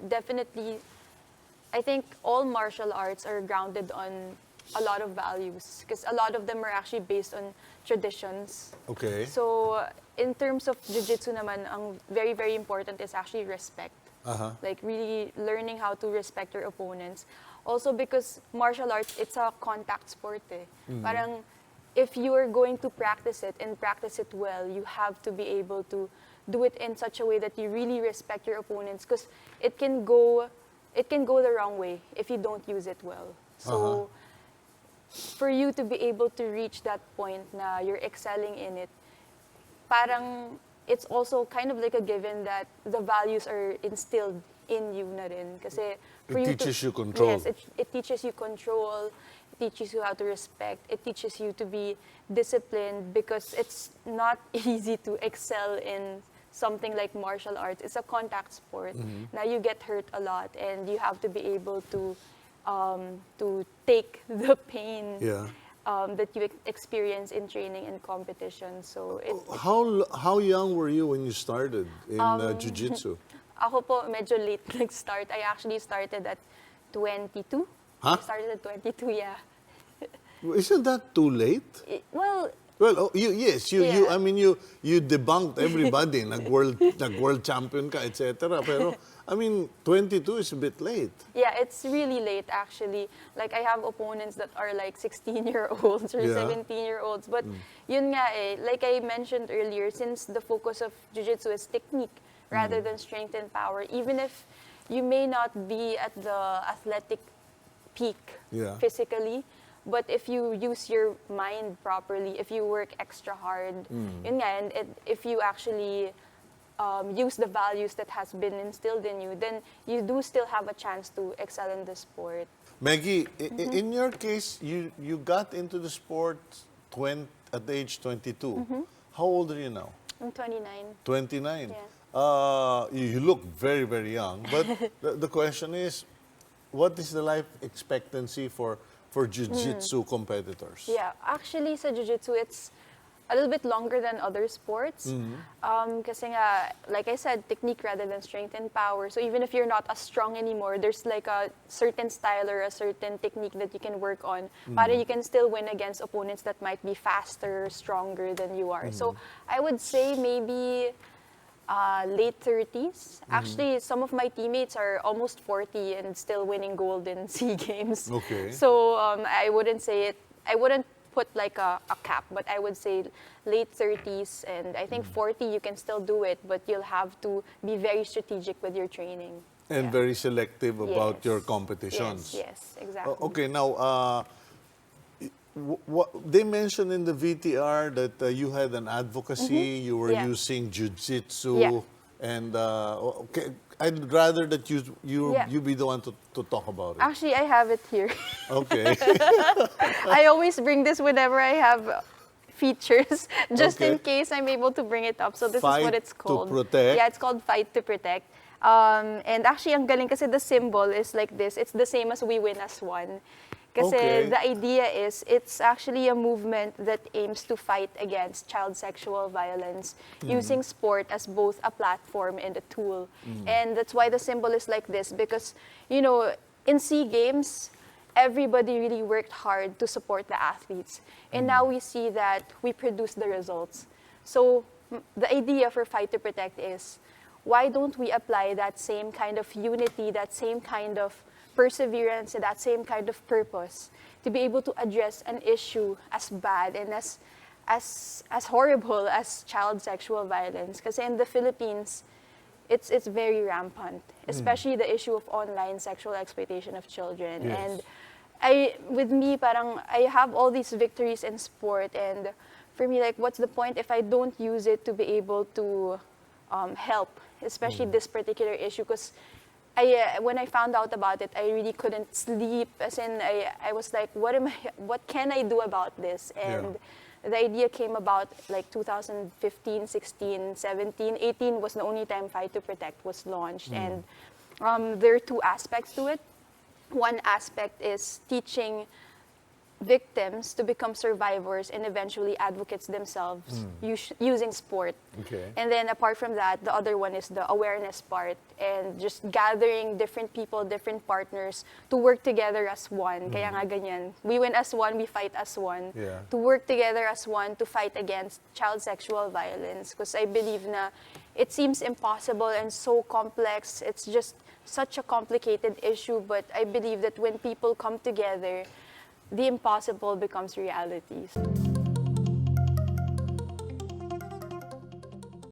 definitely, I think all martial arts are grounded on a lot of values because a lot of them are actually based on traditions. Okay. So in terms of jiu-jitsu naman, ang very, very important is actually respect. Like really learning how to respect your opponents. Also because martial arts, it's a contact sport eh. Parang if you are going to practice it and practice it well, you have to be able to do it in such a way that you really respect your opponents because it can go the wrong way if you don't use it well. So for you to be able to reach that point na you're excelling in it, parang it's also kind of like a given that the values are instilled in you na rin. Kasi for It you teaches you control. Yes, it teaches you control. It teaches you how to respect. It teaches you to be disciplined because it's not easy to excel in something like martial arts. It's a contact sport. Now you get hurt a lot and you have to be able to take the pain that you experience in training and competition. So How young were you when you started in jiu-jitsu? ako po medyo late nag-start. I actually started at 22. Huh? I started at 22, yeah. Isn't that too late? Well, Well, I mean, you debunked everybody, nag-world champion ka, etc. Pero, I mean, 22 is a bit late. yeah, it's really late actually. Like I have opponents that are like 16-year-olds or 17-year-olds. But yun nga eh, like I mentioned earlier, since the focus of jiu-jitsu is technique rather than strength and power, even if you may not be at the athletic peak physically, but if you use your mind properly, if you work extra hard, yun nga, and if you actually use the values that has been instilled in you, then you do still have a chance to excel in the sport. Maggie, in your case, you got into the sport at age 22. How old are you now? I'm 29. 29. Yeah. You look very, very young. But the question is, what is the life expectancy for jiu-jitsu competitors? Yeah, actually sa jiu-jitsu, it's a little bit longer than other sports. Kasi nga, like I said, technique rather than strength and power. So even if you're not as strong anymore, there's like a certain style or a certain technique that you can work on. Para you can still win against opponents that might be faster, stronger than you are. So I would say maybe late 30s. Actually, some of my teammates are almost 40 and still winning gold in SEA Games. Okay. So I wouldn't put like a cap, but I would say late 30s, and I think 40 you can still do it, but you'll have to be very strategic with your training. And very selective about your competitions. Yes, exactly. Okay, now, they mentioned in the VTR that you had an advocacy, you were using jiu-jitsu, and I'd rather that you be the one to talk about it. Actually, I have it here. Okay. I always bring this whenever I have features, just in case I'm able to bring it up. So this is what it's called. Fight to protect. Yeah, it's called Fight to Protect. And actually, ang galing kasi the symbol is like this. It's the same as We Win as One. Kasi the idea is, it's actually a movement that aims to fight against child sexual violence using sport as both a platform and a tool. And that's why the symbol is like this, because, you know, in SEA Games, everybody really worked hard to support the athletes. And now we see that we produce the results. So the idea for Fight to Protect is, why don't we apply that same kind of unity, that same kind of perseverance, and that same kind of purpose to be able to address an issue as bad and as horrible as child sexual violence? Because in the Philippines, it's very rampant, especially the issue of online sexual exploitation of children. Yes. And with me, parang I have all these victories in sport, and for me, like, what's the point if I don't use it to be able to help, especially this particular issue? Because when I found out about it, I really couldn't sleep. As in, I was like, what can I do about this? And the idea came about like 2015, 16, 17, 18 was the only time Fight to Protect was launched. And there are two aspects to it. One aspect is teaching victims to become survivors and eventually advocates themselves using sport. Okay. And then apart from that, the other one is the awareness part and just gathering different people, different partners to work together as one. Kaya nga ganyan. We win as one, we fight as one. Yeah. To work together as one to fight against child sexual violence. Because I believe na it seems impossible and so complex. It's just such a complicated issue, but I believe that when people come together, the impossible becomes realities.